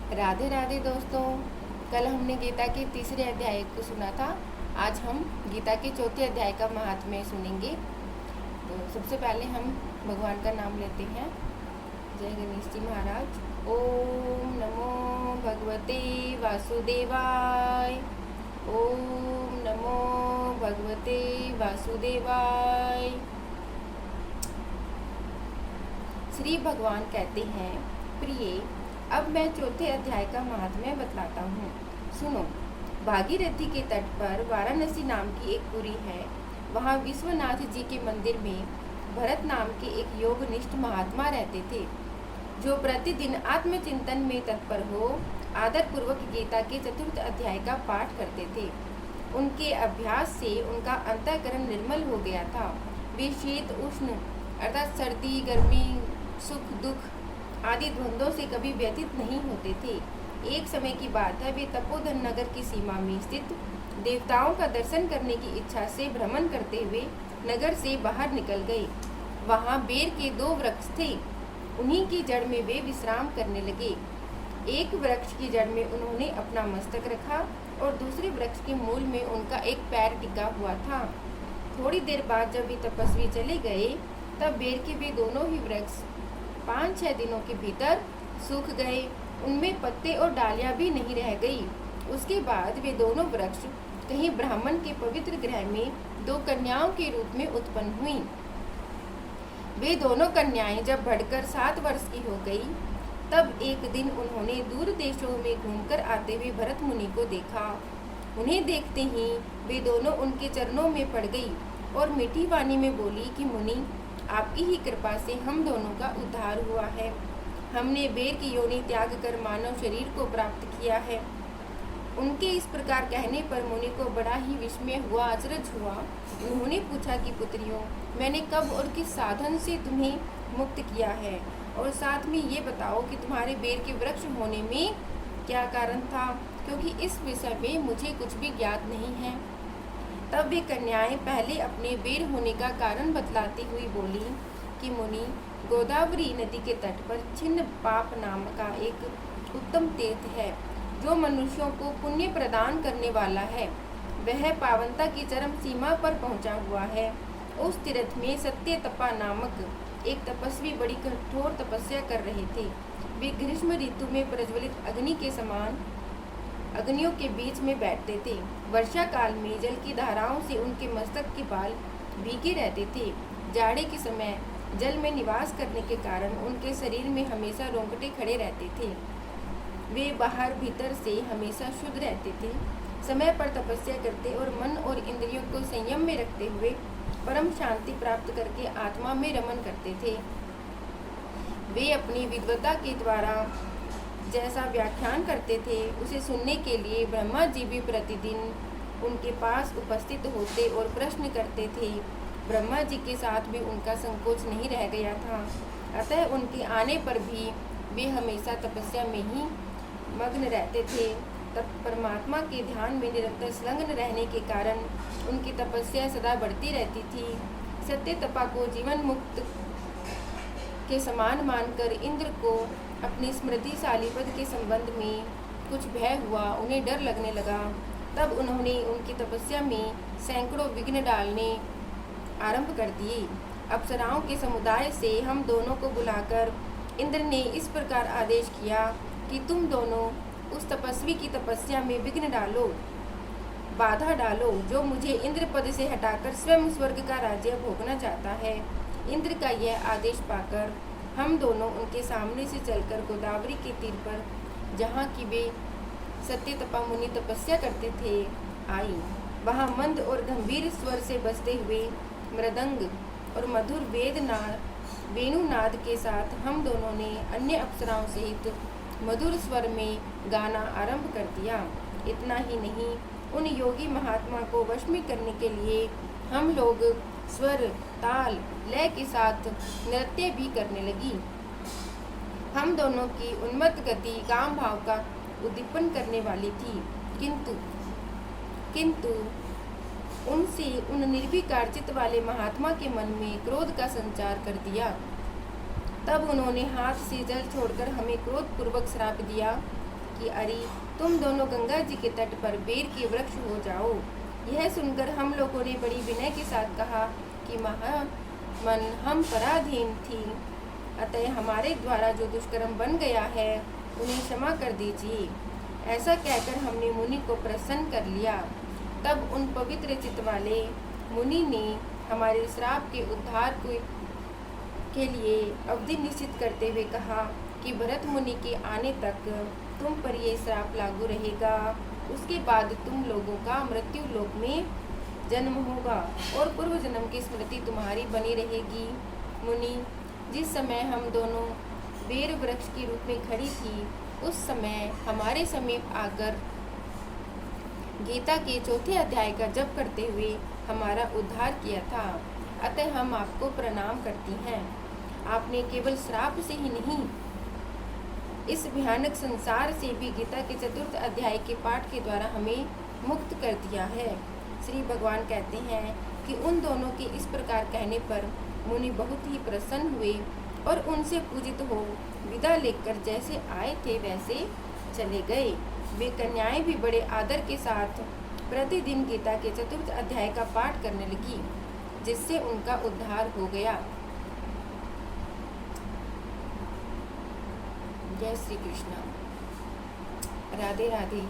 राधे राधे दोस्तों। कल हमने गीता के तीसरे अध्याय को सुना था। आज हम गीता के चौथे अध्याय का महात्म्य सुनेंगे। तो सबसे पहले हम भगवान का नाम लेते हैं। जय गणेश जी महाराज। ओम नमो भगवते वासुदेवाय। ओम नमो भगवते वासुदेवाय। श्री भगवान कहते हैं, प्रिय, अब मैं चौथे अध्याय का महात्म्य बतलाता हूँ। सुनो। भागीरथी के तट पर वाराणसी नाम की एक पुरी है। वहाँ विश्वनाथ जी के मंदिर में भरत नाम के एक योगनिष्ठ महात्मा रहते थे, जो प्रतिदिन आत्मचिंतन में तत्पर हो आदर पूर्वक गीता के चतुर्थ अध्याय का पाठ करते थे। उनके अभ्यास से उनका अंतःकरण निर्मल हो गया था। वे शीत उष्ण अर्थात सर्दी गर्मी सुख दुख आदि द्वंद्वों से कभी व्यतीत नहीं होते थे। एक समय की बात है, वे तपोधन नगर की सीमा में स्थित देवताओं का दर्शन करने की इच्छा से भ्रमण करते हुए नगर से बाहर निकल गए। वहाँ बेर के 2 वृक्ष थे। उन्हीं की जड़ में वे विश्राम करने लगे। एक वृक्ष की जड़ में उन्होंने अपना मस्तक रखा और दूसरे वृक्ष के मूल में उनका एक पैर टिका हुआ था। थोड़ी देर बाद जब वे तपस्वी चले गए, तब बेर के वे दोनों ही वृक्ष 5-6 दिनों के भीतर सूख गए। उनमें पत्ते और डालियां भी नहीं रह गई। उसके बाद वे दोनों वृक्ष कहीं ब्राह्मण के पवित्र गृह में 2 कन्याओं के रूप में उत्पन्न हुई। वे दोनों कन्याएं जब बढ़कर 7 वर्ष की हो गई, तब एक दिन उन्होंने दूर देशों में घूमकर आते हुए भरत मुनि को देखा। उन्हें देखते ही वे दोनों उनके चरणों में पड़ गई और मीठी वाणी में बोली कि मुनि, आपकी ही कृपा से हम दोनों का उद्धार हुआ है। हमने बेर की योनि त्याग कर मानव शरीर को प्राप्त किया है। उनके इस प्रकार कहने पर मुनि को बड़ा ही विस्मय हुआ, अचरज हुआ। उन्होंने पूछा कि पुत्रियों, मैंने कब और किस साधन से तुम्हें मुक्त किया है, और साथ में ये बताओ कि तुम्हारे बेर के वृक्ष होने में क्या कारण था, क्योंकि इस विषय में मुझे कुछ भी ज्ञात नहीं है। तब वे कन्याएं पहले अपने बेर होने का कारण बतलाती हुई बोली कि मुनि, गोदावरी नदी के तट पर छिन्न पाप नाम का एक उत्तम तीर्थ है, जो मनुष्यों को पुण्य प्रदान करने वाला है। वह पावनता की चरम सीमा पर पहुंचा हुआ है। उस तीर्थ में सत्यतपा नामक एक तपस्वी बड़ी कठोर तपस्या कर रहे थे। वे ग्रीष्म ऋतु में प्रज्वलित अग्नि के समान अग्नियों के बीच में बैठते थे। वर्षा काल में जल की धाराओं से उनके मस्तक के बाल भीगे रहते थे। जाड़े के समय जल में निवास करने के कारण उनके शरीर में हमेशा रोंगटे खड़े रहते थे। वे बाहर भीतर से हमेशा शुद्ध रहते थे। समय पर तपस्या करते और मन और इंद्रियों को संयम में रखते हुए परम शांति प्राप्त करके आत्मा में रमन करते थे। वे अपनी विद्वता के द्वारा जैसा व्याख्यान करते थे, उसे सुनने के लिए ब्रह्मा जी भी प्रतिदिन उनके पास उपस्थित होते और प्रश्न करते थे। ब्रह्मा जी के साथ भी उनका संकोच नहीं रह गया था। अतः उनके आने पर भी वे हमेशा तपस्या में ही मग्न रहते थे। तब परमात्मा के ध्यान में निरंतर संलग्न रहने के कारण उनकी तपस्या सदा बढ़ती रहती थी। सत्य तपा को जीवन मुक्त के समान मानकर इंद्र को अपनी स्मृतिशाली पद के संबंध में कुछ भय हुआ। उन्हें डर लगने लगा। तब उन्होंने उनकी तपस्या में सैकड़ों विघ्न डालने आरंभ कर दिए। अप्सराओं के समुदाय से हम दोनों को बुलाकर इंद्र ने इस प्रकार आदेश किया कि तुम दोनों उस तपस्वी की तपस्या में विघ्न डालो, बाधा डालो, जो मुझे इंद्र पद से हटाकर स्वयं स्वर्ग का राज्य भोगना चाहता है। इंद्र का यह आदेश पाकर हम दोनों उनके सामने से चलकर गोदावरी के तीर पर, जहाँ की वे सत्यतपा मुनि तपस्या करते थे, आई। वहाँ मंद और गंभीर स्वर से बजते हुए मृदंग और मधुर वेणुनाद के साथ हम दोनों ने अन्य अप्सराओं सहित मधुर स्वर में गाना आरंभ कर दिया। इतना ही नहीं, उन योगी महात्मा को वश में करने के लिए हम लोग स्वर, ताल, लय के साथ नृत्य भी करने लगी। हम दोनों की उन्मत्त गति काम भाव का उद्दीपन करने वाली थी, किंतु उनसे उन निर्विकार चित्त वाले महात्मा के मन में क्रोध का संचार कर दिया। तब उन्होंने हाथ से जल छोड़कर हमें क्रोधपूर्वक श्राप दिया कि अरे तुम दोनों गंगा जी के तट पर बेर के वृक्ष हो जाओ। यह सुनकर हम लोगों ने बड़ी विनय के साथ कहा कि महामन हम पराधीन थी, अतः हमारे द्वारा जो दुष्कर्म बन गया है उन्हें क्षमा कर दीजिए। ऐसा कहकर हमने मुनि को प्रसन्न कर लिया। तब उन पवित्र चित्त वाले मुनि ने हमारे श्राप के उद्धार के लिए अवधि निश्चित करते हुए कहा कि भरत मुनि के आने तक तुम पर यह श्राप लागू रहेगा। उसके बाद तुम लोगों का मृत्यु लोक में जन्म होगा और पूर्व जन्म की स्मृति तुम्हारी बनी रहेगी। मुनि, जिस समय हम दोनों बेर वृक्ष के रूप में खड़ी थी, उस समय हमारे समीप आकर गीता के चौथे अध्याय का जप करते हुए हमारा उद्धार किया था, अतः हम आपको प्रणाम करती हैं। आपने केवल श्राप से ही नहीं, इस भयानक संसार से भी गीता के चतुर्थ अध्याय के पाठ के द्वारा हमें मुक्त कर दिया है। श्री भगवान कहते हैं कि उन दोनों के इस प्रकार कहने पर मुनि बहुत ही प्रसन्न हुए और उनसे पूजित हो विदा लेकर जैसे आए थे वैसे चले गए। वे कन्याएं भी बड़े आदर के साथ प्रतिदिन गीता के चतुर्थ अध्याय का पाठ करने लगी, जिससे उनका उद्धार हो गया। जय श्री कृष्ण। राधे राधे।